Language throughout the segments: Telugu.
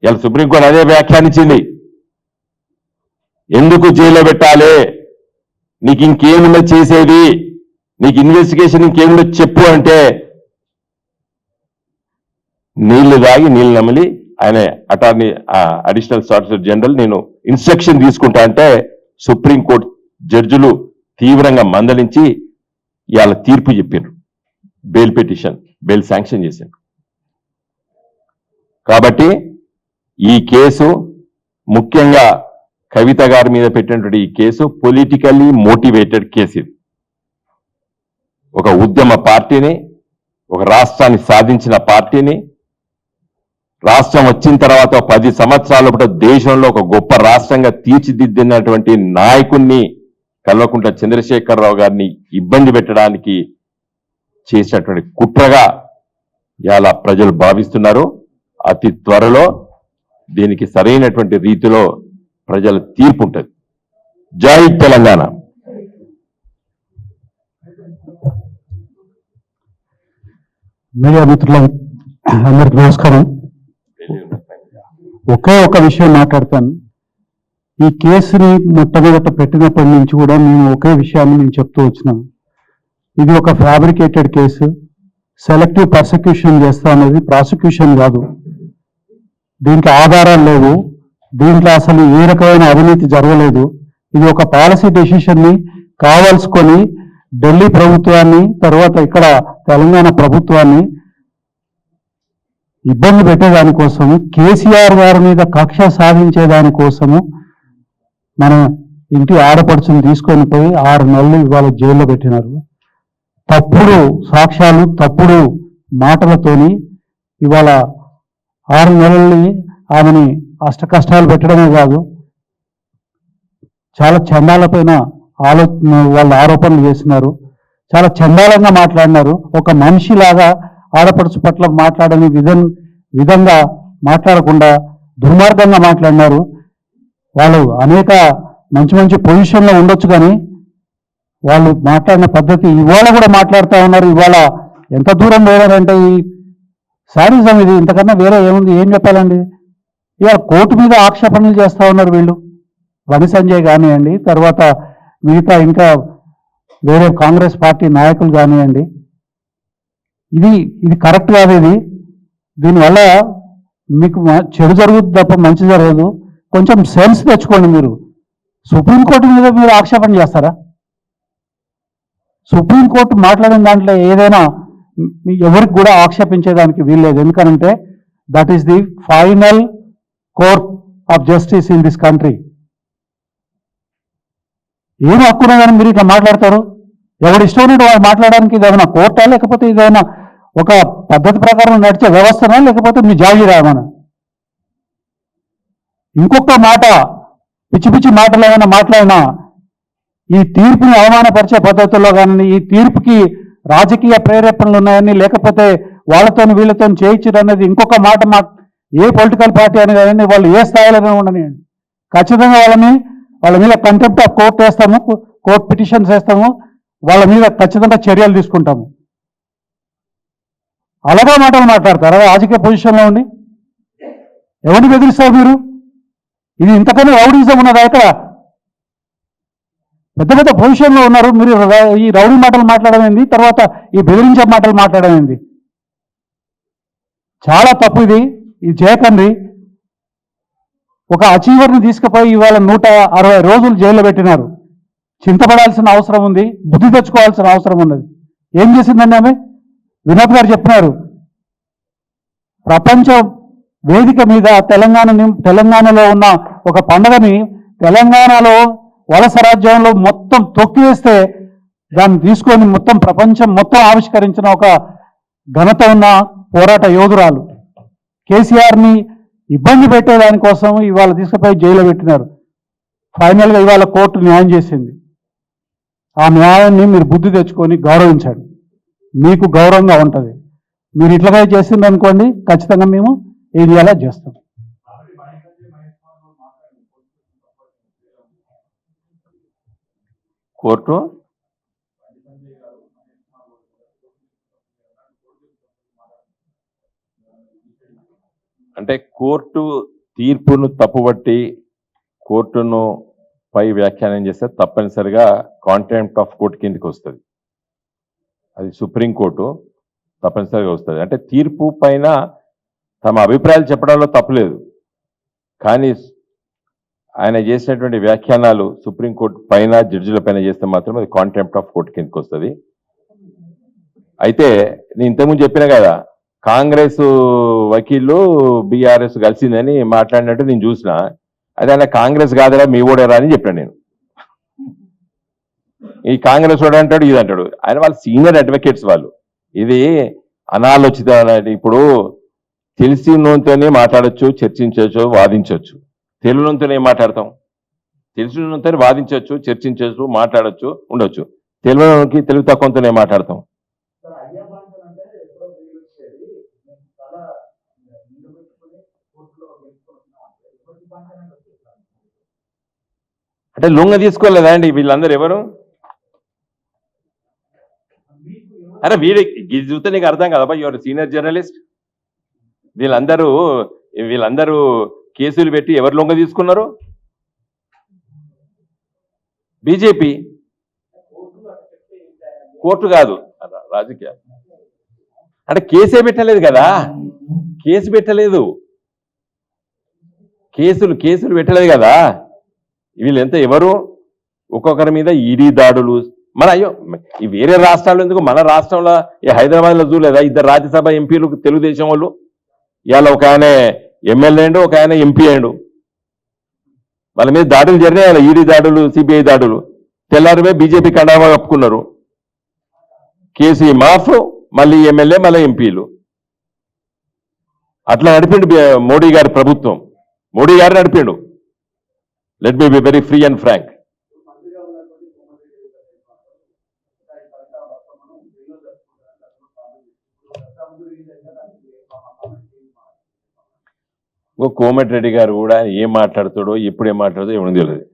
ఇలా సుప్రీంకోర్టు అదే వ్యాఖ్యానించింది. ఎందుకు జైల్లో పెట్టాలి, నీకు ఇంకేమున్నది చేసేది, నీకు ఇన్వెస్టిగేషన్ ఇంకేమున్నది చెప్పు అంటే నీళ్లు దాగి నీళ్లు నమిలి ఆయన అటార్నీ అడిషనల్ సాలిసిటర్ జనరల్ నేను ఇన్స్ట్రక్షన్ తీసుకుంటా అంటే సుప్రీంకోర్టు జడ్జిలు తీవ్రంగా మందలించి ఇవాళ తీర్పు చెప్పారు, బెయిల్ పిటిషన్ బెయిల్ శాంక్షన్ చేశారు. కాబట్టి ఈ కేసు ముఖ్యంగా కవిత గారి మీద పెట్టినటువంటి ఈ కేసు పొలిటికల్లీ మోటివేటెడ్ కేసు. ఇది ఒక ఉద్యమ పార్టీని, ఒక రాష్ట్రాన్ని సాధించిన పార్టీని, రాష్ట్రం వచ్చిన తర్వాత 10 సంవత్సరాల పాటు దేశంలో ఒక గొప్ప రాష్ట్రంగా తీర్చిదిద్దినటువంటి నాయకుణ్ణి కల్వకుంట్ల చంద్రశేఖరరావు గారిని ఇబ్బంది పెట్టడానికి చేసినటువంటి కుట్రగా ఇలా ప్రజలు భావిస్తున్నారు. అతి త్వరలో దీనికి సరైనటువంటి రీతిలో ప్రజల తీర్పు ఉంటుంది. జై తెలంగాణ. మీడియా మిత్రులకు అందరికి నమస్కారం. ఒకే ఒక విషయం మాట్లాడతాను. ఈ కేసుని మొట్టమొదట పెట్టినప్పటి నుంచి కూడా మేము ఒకే విషయాన్ని నేను చెప్తూ వచ్చినాను. ఇది ఒక ఫ్యాబ్రికేటెడ్ కేసు, సెలెక్టివ్ పర్సిక్యూషన్ చేస్తా అనేది ప్రాసిక్యూషన్ కాదు, దీనికి ఆధారాలు లేవు, దీంట్లో అసలు ఏ రకమైన అవినీతి జరగలేదు. ఇది ఒక పాలసీ డెసిషన్ని కావాల్సుకొని ఢిల్లీ ప్రభుత్వాన్ని తర్వాత ఇక్కడ తెలంగాణ ప్రభుత్వాన్ని ఇబ్బంది పెట్టేదానికోసము, కేసీఆర్ గారి మీద కక్ష సాధించేదానికోసము మన ఇంటి ఆడపడుచుని తీసుకొని పోయి 6 నెలలు ఇవాళ జైల్లో పెట్టినారు. తప్పుడు సాక్ష్యాలు, తప్పుడు మాటలతోని ఇవాళ 6 నెలల్ని ఆమెని అష్ట కష్టాలు పెట్టడమే కాదు, చాలా చండాలపైన వాళ్ళు ఆరోపణలు చేసినారు, చాలా చండాలంగా మాట్లాడినారు. ఒక మనిషిలాగా ఆడపడుచు పట్ల మాట్లాడని విధంగా మాట్లాడకుండా దుర్మార్గంగా మాట్లాడినారు. వాళ్ళు అనేక మంచి మంచి పొజిషన్లో ఉండొచ్చు, కానీ వాళ్ళు మాట్లాడిన పద్ధతి ఇవాళ కూడా మాట్లాడుతూ ఉన్నారు. ఇవాళ ఎంత దూరం పోయారంటే ఈ శారీజం, ఇది ఇంతకన్నా వేరే ఏముంది, ఏం చెప్పాలండి. ఇవాళ కోర్టు మీద ఆక్షేపణలు చేస్తూ ఉన్నారు వీళ్ళు, బండి సంజయ్ కానివ్వండి, తర్వాత మిగతా ఇంకా వేరే కాంగ్రెస్ పార్టీ నాయకులు కానివ్వండి. ఇది కరెక్ట్ కాదు. దీనివల్ల మీకు చెడు జరుగుతుంది తప్ప మంచి జరగదు. కొంచెం సెన్స్ తెచ్చుకోండి. మీరు సుప్రీంకోర్టు మీద మీరు ఆక్షేపణ చేస్తారా? సుప్రీంకోర్టు మాట్లాడిన దాంట్లో ఏదైనా ఎవరికి కూడా ఆక్షేపించేదానికి వీల్లేదు. ఎందుకంటే that is the final court of justice in this country. ఏం హక్కున్నా కానీ మీరు ఇట్లా మాట్లాడతారు? ఎవరు ఇష్టం ఉన్నట్టు వాళ్ళు మాట్లాడడానికి ఇదేమైనా కోర్టా, లేకపోతే ఇదేమైనా ఒక పద్ధతి ప్రకారం నడిచే వ్యవస్థనా, లేకపోతే మీ జాగీరామనా? ఇంకొక మాట, పిచ్చి పిచ్చి మాటలు ఏమైనా మాట్లాడినా ఈ తీర్పుని అవమానపరిచే పద్ధతుల్లో కానీ, ఈ తీర్పుకి రాజకీయ ప్రేరేపణలు ఉన్నాయని, లేకపోతే వాళ్ళతో వీళ్ళతో చేయించడం అనేది ఇంకొక మాట ఏ పొలిటికల్ పార్టీ అని కానీ వాళ్ళు ఏ స్థాయిలోనే ఉండనియండి, ఖచ్చితంగా వాళ్ళ మీద కంటెంప్ట్ ఆఫ్ కోర్ట్ వేస్తాము, కోర్ట్ పిటిషన్స్ వేస్తాము, వాళ్ళ మీద ఖచ్చితంగా చర్యలు తీసుకుంటాము. అలాగే మాటలు మాట్లాడతారు రాజకీయ పొజిషన్లో ఉండి. ఎవరిని బెదిరిస్తారు మీరు? ఇది ఇంతకన్నా రౌడీజం ఉన్నదా? ఇక్కడ పెద్ద పెద్ద పొజిషన్లో ఉన్నారు, మీరు ఈ రౌడీ మాటలు మాట్లాడమైంది, తర్వాత ఈ బెదిరించే మాటలు మాట్లాడమైంది. చాలా తప్పు. ఇది చేయకండి. ఒక అచీవర్ని తీసుకుపోయి ఇవాళ 160 రోజులు జైల్లో పెట్టినారు. చింతపడాల్సిన అవసరం ఉంది, బుద్ధి తెచ్చుకోవాల్సిన అవసరం ఉన్నది. ఏం చేసిందండి ఆమె? వినోద్ గారు చెప్పినారు, ప్రపంచ వేదిక మీద తెలంగాణలో ఉన్న ఒక పండుగని తెలంగాణలో వలస రాజ్యంలో మొత్తం తొక్కివేస్తే దాన్ని తీసుకొని మొత్తం ప్రపంచం మొత్తం ఆవిష్కరించిన ఒక ఘనత ఉన్న పోరాట యోధురాలు. కేసీఆర్ని ఇబ్బంది పెట్టేదానికోసం ఇవాళ తీసుకుపోయి జైల్లో పెట్టినారు. ఫైనల్గా ఇవాళ కోర్టు న్యాయం చేసింది. ఆ న్యాయాన్ని మీరు బుద్ధి తెచ్చుకొని గౌరవించండి, మీకు గౌరవంగా ఉంటుంది. మీరు ఇట్లాగే చేసింది అనుకోండి, ఖచ్చితంగా మేము ఏం చేయాలో చేస్తాం. కోర్టు అంటే కోర్టు తీర్పును తప్పుబట్టి కోర్టును పై వ్యాఖ్యానం చేస్తే తప్పనిసరిగా కాంటెంప్ట్ ఆఫ్ కోర్టు కిందకి వస్తుంది. అది సుప్రీంకోర్టు తప్పనిసరిగా వస్తుంది. అంటే తీర్పు పైన తమ అభిప్రాయాలు చెప్పడంలో తప్పులేదు, కానీ ఆయన చేసినటువంటి వ్యాఖ్యానాలు సుప్రీంకోర్టు పైన జడ్జిల పైన చేస్తే మాత్రం అది కాంటెంప్ట్ ఆఫ్ కోర్టు కిందకి వస్తుంది. అయితే నేను ఇంతకుముందు చెప్పిన కదా, కాంగ్రెస్ వకీళ్ళు బీఆర్ఎస్ కలిసిందని మాట్లాడినట్టు నేను చూసిన. అదే ఆయన కాంగ్రెస్ కాదురా మీ ఓడేరా అని చెప్పాను నేను. ఈ కాంగ్రెస్ వాడు అంటాడు, ఇది అంటాడు. ఆయన వాళ్ళు సీనియర్ అడ్వకేట్స్ వాళ్ళు. ఇది అనాలోచిత. ఇప్పుడు తెలిసినంతోనే మాట్లాడచ్చు, చర్చించవచ్చు, వాదించవచ్చు. తెలియనంతోనే ఏం మాట్లాడతాం? తెలిసినంతోనే వాదించవచ్చు, చర్చించవచ్చు, మాట్లాడచ్చు, ఉండొచ్చు. తెలియనికి తెలివి తక్కువతోనే మాట్లాడతాం. అంటే లొంగ తీసుకోలేదా అండి వీళ్ళందరూ? ఎవరు అరే ఇది చూస్తే నీకు అర్థం కదబ్బా, యువర్ సీనియర్ జర్నలిస్ట్. వీళ్ళందరూ కేసులు పెట్టి ఎవరు లొంగ తీసుకున్నారు? బీజేపీ. కోర్టు కాదు, రాజకీయాలు. అంటే కేసే పెట్టలేదు కదా, కేసు పెట్టలేదు, కేసులు పెట్టలేదు కదా. వీళ్ళెంత ఎవరు ఒక్కొక్కరి మీద ఈడీ దాడులు. మన అయ్యో ఈ వేరే రాష్ట్రాల్లో ఎందుకు, మన రాష్ట్రంలో ఈ హైదరాబాద్లో చూడలేదా? 2 రాజ్యసభ ఎంపీలు తెలుగుదేశం వాళ్ళు. ఇవాళ ఒక ఆయన ఎమ్మెల్యే అయ్యాడు, ఒక ఆయన ఎంపీ అయ్యాడు. వాళ్ళ మీద దాడులు జరిగినాయి, ఈడీ దాడులు, సిబిఐ దాడులు. తెల్లారిపోయి బీజేపీ కండామా కప్పుకున్నారు. కేసీ మాఫ్, మళ్ళీ ఎమ్మెల్యే, మళ్ళీ ఎంపీలు. అట్లా నడిపిండు మోడీ గారి ప్రభుత్వం. మోడీ గారు నడిపిండు. Let me be very free and frank. Komatireddy garu కూడా ఏం మాట్లాడతాడో, ఎప్పుడేం మాట్లాడతాడో ఏమో తెలియదు.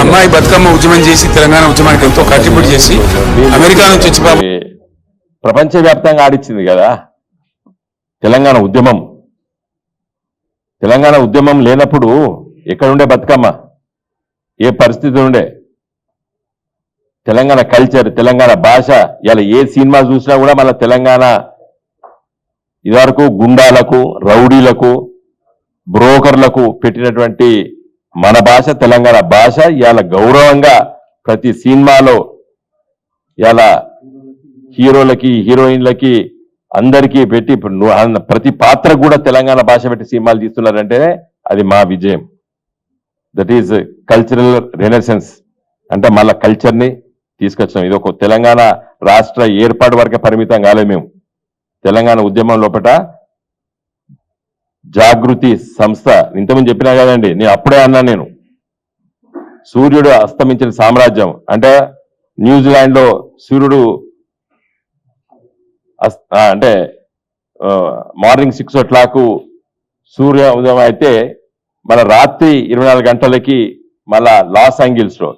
అమ్మాయి బతుకమ్మ ఉద్యమం చేసి తెలంగాణ ఉద్యమానికి ఎంతో కట్టుబడి చేసి అమెరికా నుంచి వచ్చి ప్రపంచవ్యాప్తంగా ఆడిచ్చింది కదా తెలంగాణ ఉద్యమం. తెలంగాణ ఉద్యమం లేనప్పుడు ఎక్కడుండే బతుకమ్మ, ఏ పరిస్థితి ఉండే? తెలంగాణ కల్చర్, తెలంగాణ భాష. ఇలా ఏ సినిమా చూసినా కూడా మన తెలంగాణ ఇదివరకు గుండాలకు, రౌడీలకు, బ్రోకర్లకు పెట్టినటువంటి మన భాష, తెలంగాణ భాష ఇవాళ గౌరవంగా ప్రతి సినిమాలో ఇవాళ హీరోలకి, హీరోయిన్లకి అందరికీ పెట్టి ప్రతి పాత్ర కూడా తెలంగాణ భాష పెట్టి సినిమాలు తీస్తున్నారంటే అది మా విజయం. That is cultural renaissance. అంటే మళ్ళా కల్చర్ని తీసుకొచ్చాం. ఇది ఒక తెలంగాణ రాష్ట్ర ఏర్పాటు వరకే పరిమితం కాలేదు. మేము తెలంగాణ ఉద్యమం లోపల జాగృతి సంస్థ ఇంతకుముందు చెప్పినా కదండి, నేను అప్పుడే అన్నా. నేను సూర్యుడు అస్తమించిన సామ్రాజ్యం అంటే న్యూజిలాండ్ లో సూర్యుడు అంటే మార్నింగ్ 6 o'clock సూర్య ఉదయం అయితే మన రాత్రి 24 గంటలకి మళ్ళా లాస్ ఏంజల్స్ లో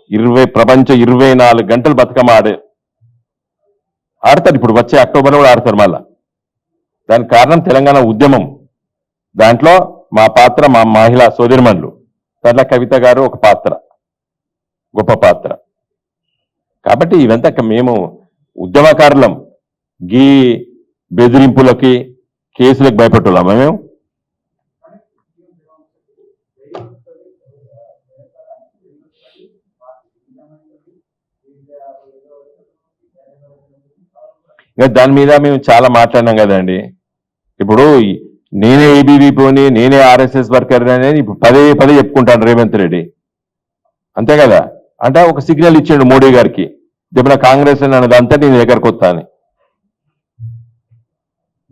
ప్రపంచం 24 గంటలు బతుకమ్మ ఆడతారు. ఇప్పుడు వచ్చే అక్టోబర్ కూడా ఆడతారు మళ్ళా. దానికి కారణం తెలంగాణ ఉద్యమం. దాంట్లో మా పాత్ర, మా మహిళా సోదరిమణులు. దాంట్లో కవిత గారు ఒక పాత్ర, గొప్ప పాత్ర. కాబట్టి ఇవంతా మేము ఉద్యమకారులం. గీ బెదిరింపులకి, కేసులకు భయపెట్టులామా మేము? ఇంకా దాని మీద మేము చాలా మాట్లాడినాం కదండి. ఇప్పుడు నేనే ఏబీవీపీని, నేనే ఆర్ఎస్ఎస్ వర్కర్ అనేది ఇప్పుడు పదే చెప్పుకుంటాను రేవంత్ రెడ్డి. అంతే కదా. అంటే ఒక సిగ్నల్ ఇచ్చాడు మోడీ గారికి, ఇప్పుడు కాంగ్రెస్ అన్నదంతా నేను దగ్గరకు వస్తా అని.